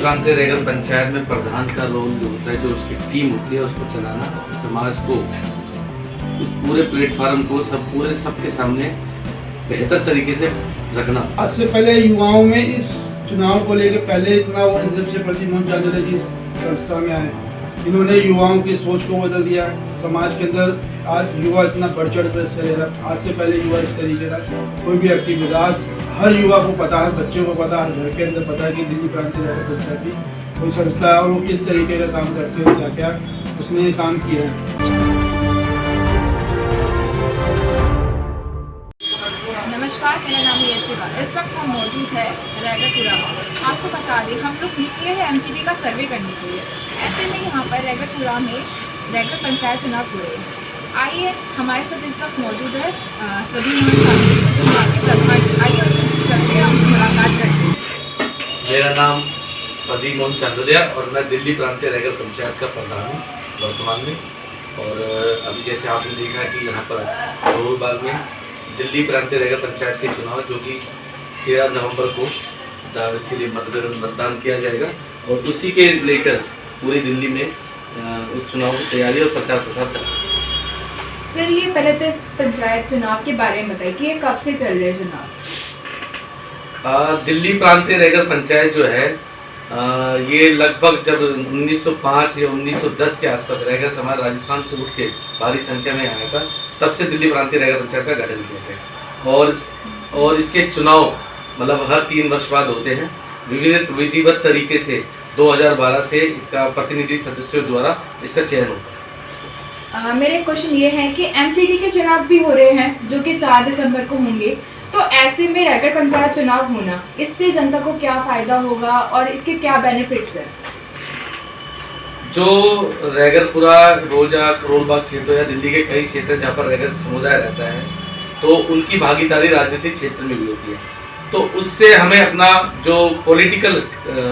प्रांतीय रैगर पंचायत में प्रधान का रोल जो होता है, जो उसकी टीम होती है, उसको चलाना, समाज को, इस पूरे प्लेटफॉर्म को सबके सामने बेहतर तरीके से रखना। आज से पहले युवाओं में इस चुनाव को लेकर पहले इतना वो जब से प्रतिमोहन चांदोलिया जी संस्था में आए, इन्होंने युवाओं की सोच को बदल दिया। समाज के अंदर आज युवा इतना बढ़ चढ़ कर हिस्सा ले रहा। आज से पहले युवा इस तरीके का कोई भी एक्टिविटी, आज हर युवा को पता है, बच्चों को पता है, घर के अंदर पता है कि दिल्ली प्रांतीय रैगर पंचायत की कोई संस्था है और वो किस तरीके का काम करते हैं, क्या क्या उसने ये काम किया है। नमस्कार, मेरा नाम है यशिका। इस वक्त हम मौजूद है रैगरपुरा में। आपको बता दें, हम लोग निकले हैं एमसीडी का सर्वे करने के लिए। ऐसे में यहाँ पर रैगरपुरा में रैगर पंचायत चुनाव हुए। आइए, हमारे साथ इस वक्त मौजूद है प्रतिमोहन चांदोलिया जो यहाँ के प्रधान। आइए उनसे चलते हैं, उनसे मुलाकात करते हैं। मेरा नाम प्रतिमोहन चांदोलिया और मैं दिल्ली प्रांतीय रैगर पंचायत का प्रधान हूँ वर्तमान में। और अभी जैसे आपने देखा कि यहाँ पर करोलबाग में दिल्ली प्रांतीय रैगर पंचायत के चुनाव, जो कि 13 नवंबर को इसके लिए मतदान किया जाएगा, और उसी के लेकर पूरी दिल्ली में उस चुनाव की तैयारी और प्रचार प्रसार चल रहा है। सर, ये पहले तो इस पंचायत चुनाव के बारे में बताइए कि ये कब से चल रहे चुनाव? दिल्ली प्रांतीय रैगर पंचायत जो है, ये लगभग जब 1905 या 1910 के आसपास रैगर समाज राजस्थान से उठ के भारी संख्या में आया था, तब से दिल्ली प्रांतीय रैगर पंचायत का गठन किया गया। और इसके चुनाव मतलब हर 3 वर्ष बाद होते हैं, विधिवत तरीके से 2012 से इसका प्रतिनिधि सदस्यों द्वारा इसका चयन होता है। मेरे क्वेश्चन ये है कि एमसीडी के चुनाव भी हो रहे हैं जो कि 4 दिसंबर को होंगे, तो ऐसे में रैगर पंचायत चुनाव होना, इससे जनता को क्या फायदा होगा और इसके क्या बेनिफिट्स हैं? जो रैगरपुरा, रोजा, करोलबाग क्षेत्र या दिल्ली के कई क्षेत्र जहाँ पर रैगर समुदाय रहता है, तो उनकी भागीदारी राजनीतिक क्षेत्र में भी होती है। तो उससे हमें अपना जो पॉलिटिकल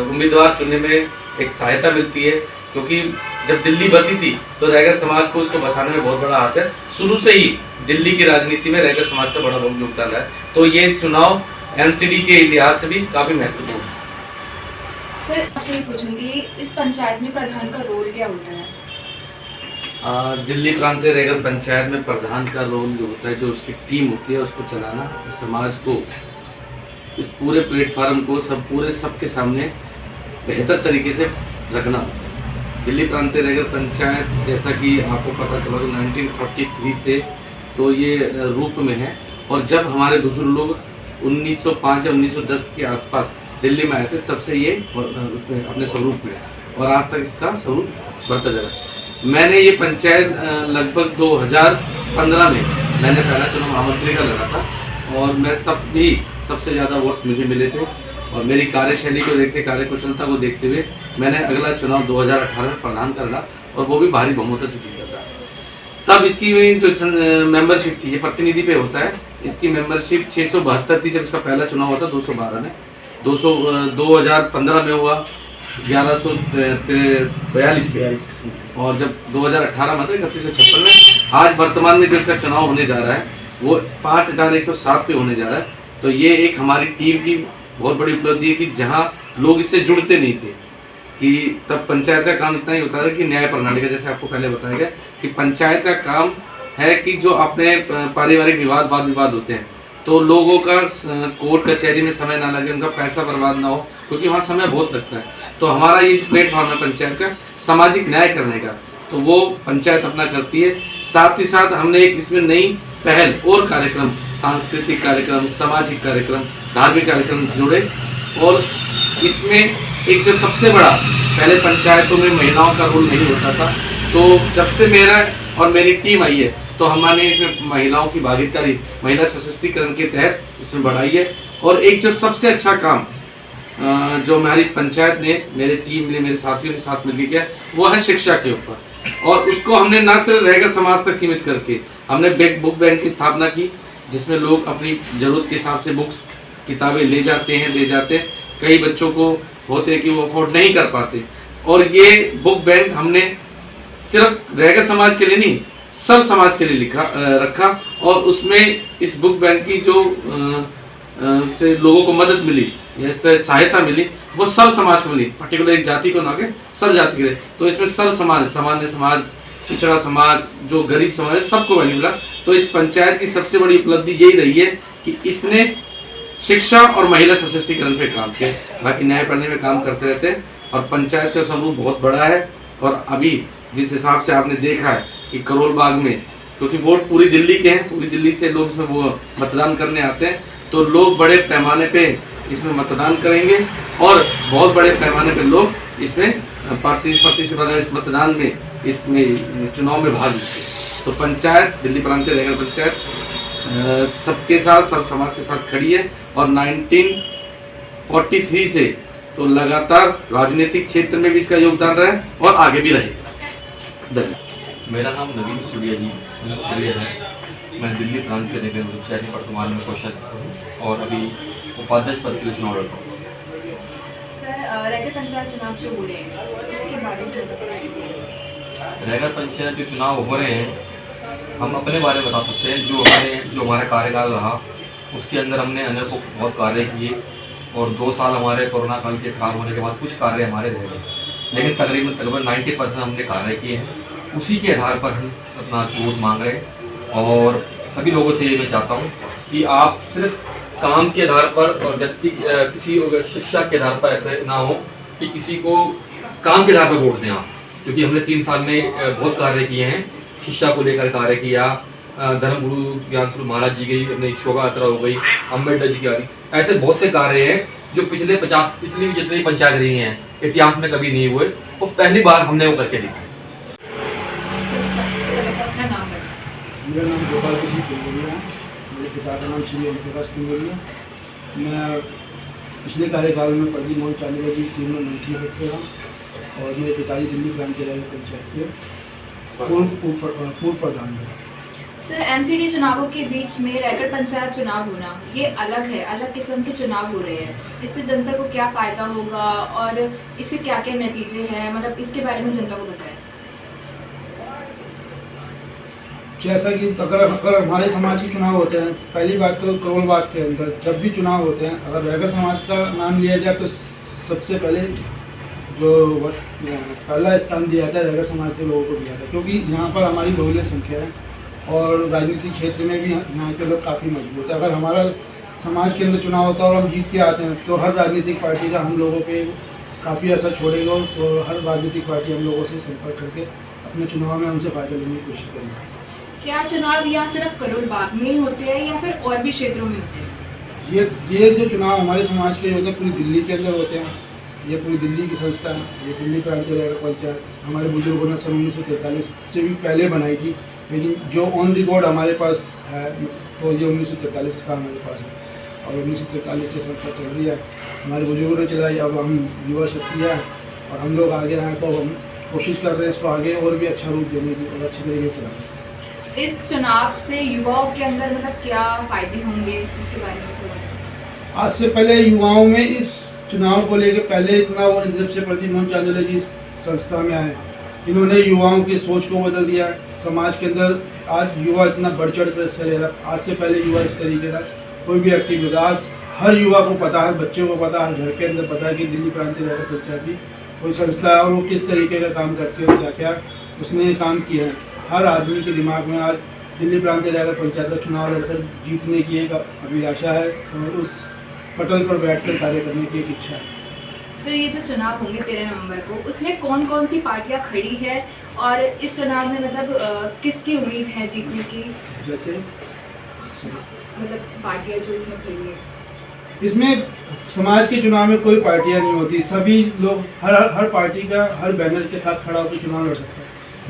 उम्मीदवार चुनने में एक सहायता मिलती है, क्योंकि जब दिल्ली बसी थी तो रैगर समाज को उसको बसाने में बहुत बड़ा हाथ है। शुरू से ही दिल्ली की राजनीति में रैगर समाज का बड़ा योगदान है। तो ये चुनाव एमसीडी के लिहाज से भी काफ़ी महत्वपूर्ण है। सर, आपसे ये पूछूंगी, इस पंचायत में प्रधान का रोल क्या होता है? दिल्ली प्रांतीय रैगर पंचायत में प्रधान का रोल जो होता है, जो उसकी टीम होती है, उसको चलाना, समाज को, इस पूरे प्लेटफॉर्म को सबके सामने बेहतर तरीके से रखना। दिल्ली प्रांतीय रैगर पंचायत, जैसा कि आपको पता चला, 1943 से तो ये रूप में है। और जब हमारे बुजुर्ग लोग 1905 या 1910 के आसपास दिल्ली में आए थे, तब से ये उसमें अपने स्वरूप में, और आज तक इसका स्वरूप बढ़ता जा रहा है। मैंने ये पंचायत लगभग 2015 में मैंने पहला चुनाव महामंत्री का लड़ा था, और मैं तब भी सबसे ज़्यादा वोट मुझे मिले थे। और मेरी कार्यशैली को देखते, कार्यकुशलता को देखते हुए मैंने अगला चुनाव 2018 में प्रधान कर लड़ा, और वो भी भारी बहुमत से जीता था। तब इसकी जो मेंबरशिप थी, ये प्रतिनिधि पे होता है, इसकी मेंबरशिप 672 थी जब इसका पहला चुनाव हुआ था 212 में। 2015 में हुआ 1142 पे, और जब 2018 में था 3156 में। आज वर्तमान में जो इसका चुनाव होने जा रहा है वो 5107 पे होने जा रहा है। तो ये एक हमारी टीम की बहुत बड़ी उपलब्धि है कि जहाँ लोग इससे जुड़ते नहीं थे, कि तब पंचायत का काम इतना ही होता था कि न्याय प्रणाली का, जैसे आपको पहले बताया गया कि पंचायत का काम है कि जो अपने पारिवारिक वाद विवाद होते हैं, तो लोगों का कोर्ट कचहरी में समय ना लगे, उनका पैसा बर्बाद ना हो, क्योंकि वहाँ समय बहुत लगता है। तो हमारा ये प्लेटफॉर्म है पंचायत का सामाजिक न्याय करने का, तो वो पंचायत अपना करती है। साथ ही साथ हमने एक इसमें नई पहल और कार्यक्रम, सांस्कृतिक कार्यक्रम, सामाजिक कार्यक्रम, धार्मिक कार्यक्रम जोड़े। और इसमें एक जो सबसे बड़ा, पहले पंचायतों में महिलाओं का रोल नहीं होता था, तो जब से मेरा और मेरी टीम आई है, तो हमने इसमें महिलाओं की भागीदारी, महिला सशक्तिकरण के तहत इसमें बढ़ाई है। और एक जो सबसे अच्छा काम जो हमारी पंचायत ने, मेरी टीम ने, मेरे साथियों ने साथ मिलकर किया, वो है शिक्षा के ऊपर। और उसको हमने न सिर्फ रैगर समाज तक सीमित करके हमने बुक बैंक की स्थापना की, जिसमें लोग अपनी ज़रूरत के हिसाब से बुक्स, किताबें ले जाते हैं, दे जाते हैं। कई बच्चों को होते हैं कि वो अफोर्ड नहीं कर पाते, और ये बुक बैंक हमने सिर्फ रैगर समाज के लिए नहीं, सब समाज के लिए रखा। और उसमें इस बुक बैंक की जो से लोगों को मदद मिली, इससे सहायता मिली, वो सब समाज को मिली, पर्टिकुलर एक जाति को ना के सब जाति के लिए। तो इसमें सब समाज, सामान्य समाज, पिछड़ा समाज, जो गरीब समाज है, सबको वैल्यू मिला। तो इस पंचायत की सबसे बड़ी उपलब्धि यही रही है कि इसने शिक्षा और महिला सशक्तिकरण पे काम किया। बाकी न्याय प्रणाली में काम करते रहते हैं और पंचायत का स्वरूप बहुत बड़ा है। और अभी जिस हिसाब से आपने देखा है कि करोल बाग में, क्योंकि वोट पूरी दिल्ली के हैं, पूरी दिल्ली से लोग इसमें वो मतदान करने आते हैं, तो लोग बड़े पैमाने पे इसमें मतदान करेंगे और बहुत बड़े पैमाने पे लोग इसमें इस मतदान में, इसमें चुनाव में भाग लेते हैं। तो पंचायत, दिल्ली प्रांतीय रैगर पंचायत सबके साथ, सब समाज के साथ खड़ी है और 1943 से तो लगातार राजनीतिक क्षेत्र में भी इसका योगदान रहा है और आगे भी रहेगा। धन्यवाद। मेरा नाम नवीन कुड़िया है। मैं दिल्ली प्रांतीय रैगर पंचायत में वर्तमान में कोषाध्यक्ष हूँ और अभी उपाध्यक्ष पद के लिए चुनाव लड़ रहा हूँ। सर, रैगर पंचायत चुनाव जो हो रहे हैं उसके बारे में बताइए। रैगर पंचायत जो चुनाव हो रहे हैं, हम अपने बारे में बता सकते हैं। जो हमारा कार्यकाल रहा उसके अंदर हमने अनेकों बहुत कार्य किए और 2 साल हमारे कोरोना काल के खराब होने के बाद कुछ कार्य हमारे रह गए, लेकिन तकरीबन 90% हमने कार्य किए हैं। उसी के आधार पर हम अपना वोट मांग रहे हैं और सभी लोगों से ये मैं चाहता हूँ कि आप सिर्फ काम के आधार पर और व्यक्ति किसी शिक्षा के आधार पर ऐसे ना हो कि किसी को काम के आधार पर वोट दें आप, क्योंकि हमने 3 साल में बहुत कार्य किए हैं। शिक्षा को लेकर कार्य किया, धर्मगुरु ज्ञानगुरु महाराज जी की अपनी शोभा यात्रा हो गई, अम्बेडकर जी की आ रही, ऐसे बहुत से कार्य हैं जो पिछली भी जितनी पंचायत रही हैं इतिहास में कभी नहीं हुए, वो पहली बार हमने वो करके दिखाए। मेरा नाम गोपाल कृष्ण तिवारी है। मेरे पिता का नाम श्री ओम प्रकाश तिवारी है। मैं पिछले कार्यकाल में प्रदीप मोहन चालीसा जी टीम में मंत्री रखते रहा और मेरे पिताजी दिल्ली प्रांतीय रैगर पंचायत के पूर्व प्रधान है। सर, एमसीडी चुनावों के बीच में रैगर पंचायत चुनाव होना ये अलग है, अलग किस्म के चुनाव हो रहे हैं। इससे जनता को क्या फ़ायदा होगा और इसके क्या क्या नतीजे हैं, मतलब इसके बारे में जनता को बताएं। जैसा कि अगर हमारे समाज के चुनाव होते हैं, पहली बात तो करोल बाग के अंदर जब भी चुनाव होते हैं, अगर रैगर समाज का नाम लिया जाए तो सबसे पहले जो पहला स्थान दिया जाता है रैगर समाज के लोगों को दिया जाता है, क्योंकि यहाँ पर हमारी बहुल्य संख्या है और राजनीतिक क्षेत्र में भी यहाँ के लोग काफ़ी मजबूत है। अगर हमारा समाज के अंदर चुनाव होता है और हम जीत के आते हैं तो हर राजनीतिक पार्टी का हम लोगों पे काफ़ी असर छोड़ेगा और हर राजनीतिक पार्टी हम लोगों से संपर्क करके अपने चुनाव में हमसे फ़ायदा लेने की कोशिश करेगी। क्या चुनाव यहाँ सिर्फ करोल बाग में ही होते हैं या फिर और भी क्षेत्रों में होते हैं? ये जो चुनाव हमारे समाज के होते हैं पूरी दिल्ली के अंदर होते हैं। ये पूरी दिल्ली की संस्था है, ये दिल्ली प्रांतीय रैगर पंचायत हमारे बुजुर्गों ने सन 1943 से भी पहले बनाई थी, लेकिन जो ऑन रिकॉर्ड हमारे पास है तो ये 1943 का हमारे पास है और 1943 से संस्था चल रही है। हमारे बुजुर्गों ने चलाई, अब हम युवा शक्ति है और हम लोग आगे आए तो हम कोशिश कर रहे हैं इसको आगे और भी अच्छा रूप देने की और अच्छी तरीके से चलाने। इस चुनाव से युवाओं के अंदर मतलब क्या फ़ायदे होंगे उसके बारे में थोड़ा? आज से पहले युवाओं में इस चुनाव को लेकर पहले इतना वो जब से प्रदीप मोहन चालीसा जी संस्था में आए, इन्होंने युवाओं की सोच को बदल दिया। समाज के अंदर आज युवा इतना बढ़ चढ़ कर हिस्सा ले रहा है। आज से पहले युवा इस तरीके का कोई भी एक्टिविटी, आज हर युवा को पता है, बच्चों को पता है, घर के अंदर पता है कि दिल्ली प्रांतीय रैगर पंचायत की कोई संस्था है और वो किस तरीके का काम करती है और क्या क्या उसने काम किया है। हर आदमी के दिमाग में आज दिल्ली प्रांतीय रैगर पंचायत का चुनाव लड़कर जीतने की एक अभिलाषा है और उस पटल पर बैठकर कार्य करने की एक इच्छा है। फिर ये जो चुनाव होंगे 13 नवंबर को, उसमें कौन कौन सी पार्टियां खड़ी है और इस चुनाव में मतलब किसकी उम्मीद है जीतने की? जैसे मतलब पार्टियां जो इसमें खड़ी है, इसमें समाज के चुनाव में कोई पार्टियां नहीं होती, सभी लोग हर पार्टी का हर बैनर के साथ खड़ा होकर चुनाव लड़ सकता है।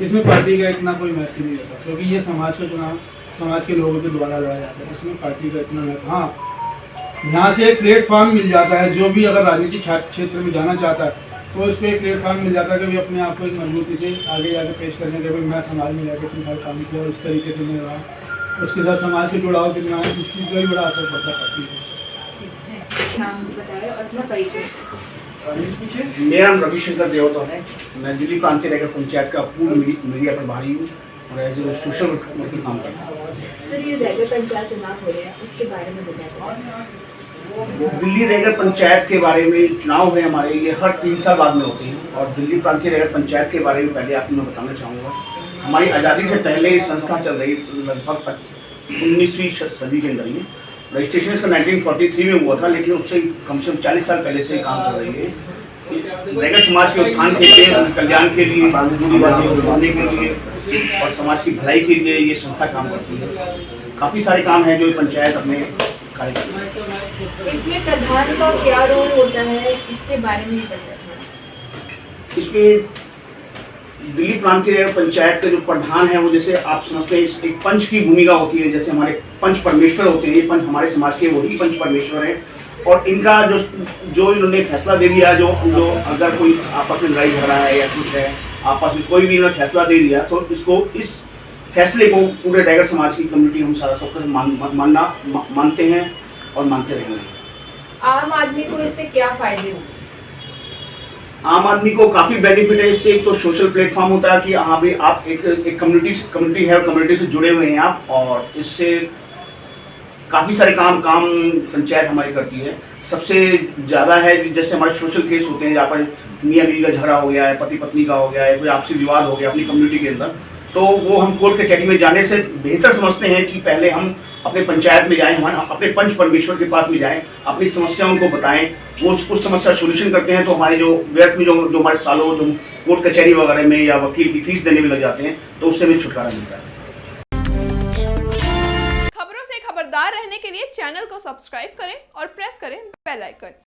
इसमें पार्टी का इतना कोई महत्व नहीं होता, क्योंकि ये समाज का चुनाव समाज के लोगों के द्वारा लड़ा जाता है। इसमें पार्टी का इतना महत्व, हाँ यहाँ से एक प्लेटफॉर्म मिल जाता है। जो भी अगर राजनीतिक क्षेत्र में जाना चाहता है तो इसको एक प्लेटफॉर्म मिल जाता है कि भाई अपने आप को एक मजबूती से आगे जाकर पेश करने के, भाई मैं समाज में जाकर इतने साल काम किया और इस तरीके से मैं रहा, उसके साथ समाज के जुड़ाव कितना है, इस चीज़ का भी बड़ा असर पड़ता पार्टी है। नाम बताया और अपना परिचय। मेरा नाम रविशंकर देवता है। मैं दिल्ली प्रांतीय रैगर पंचायत का पूर्व मीडिया प्रभारी हूँ और एज ए सोशल वर्कर काम करता हूँ। सर, ये रैगर पंचायत चुनाव हो रहे हैं उसके बारे में बताएं। दिल्ली रैगर पंचायत के बारे में चुनाव हुए हमारे, ये हर 3 साल बाद में होते हैं। और दिल्ली प्रांतीय रैगर पंचायत के बारे में पहले आपको मैं बताना चाहूँगा, हमारी आज़ादी से पहले ये संस्था चल रही लगभग 19वीं सदी के अंदर ही। रजिस्ट्रेशन इसका 1943 में हुआ था, लेकिन उससे कम से कम 40 साल पहले से काम कर रही है। रैगर समाज के उत्थान के लिए, उनके कल्याण के लिए, बांधने के लिए और समाज की भलाई के लिए ये संस्था काम करती है। काफ़ी सारे काम हैं जो पंचायत अपने कार्य करती है। इसमें प्रधान का क्या रोल होता है, इसके बारे में बताइए। इसमें दिल्ली प्रांतीय रैगर पंचायत के जो प्रधान है वो, जैसे आप समझते हैं, एक पंच की भूमिका होती है। जैसे हमारे पंच परमेश्वर होते हैं, ये पंच हमारे समाज के वही पंच परमेश्वर हैं। और इनका जो इन्होंने फैसला दे दिया, जो अगर कोई आपस में लड़ाई झगड़ा है या कुछ है, आपस में कोई भी इन्होंने फैसला दे दिया, तो इस फैसले को पूरे रैगर समाज की कम्युनिटी हम सारा सबको मानते हैं और मानते रहेंगे। आम आदमी को इससे क्या फायदे होंगे? आम आदमी को काफ़ी बेनिफिट है इससे। एक तो सोशल प्लेटफॉर्म होता है कि हाँ भाई आप एक कम्युनिटी है, कम्युनिटी से जुड़े हुए हैं आप, और इससे काफ़ी सारे काम पंचायत हमारी करती है। सबसे ज़्यादा है कि जैसे हमारे सोशल केस होते हैं, जहाँ पर मियाँ बीवी का झगड़ा हो गया है, पति पत्नी का हो गया है, कोई आपसी विवाद हो गया अपनी कम्युनिटी के अंदर, तो वो हम कोर्ट कचहरी में जाने से बेहतर समझते हैं कि पहले हम अपने पंचायत में जाएं, हम अपने पंच परमेश्वर के पास में जाएं, अपनी समस्याओं को बताएं, वो उस समस्या सोल्यूशन करते हैं। तो हमारे जो व्यर्थ में जो हमारे सालों जो कोर्ट कचहरी वगैरह में या वकील की फीस देने में लग जाते हैं, तो उससे हमें छुटकारा मिलता है। खबरों से खबरदार रहने के लिए चैनल को सब्सक्राइब करें और प्रेस करें बेल आइकन।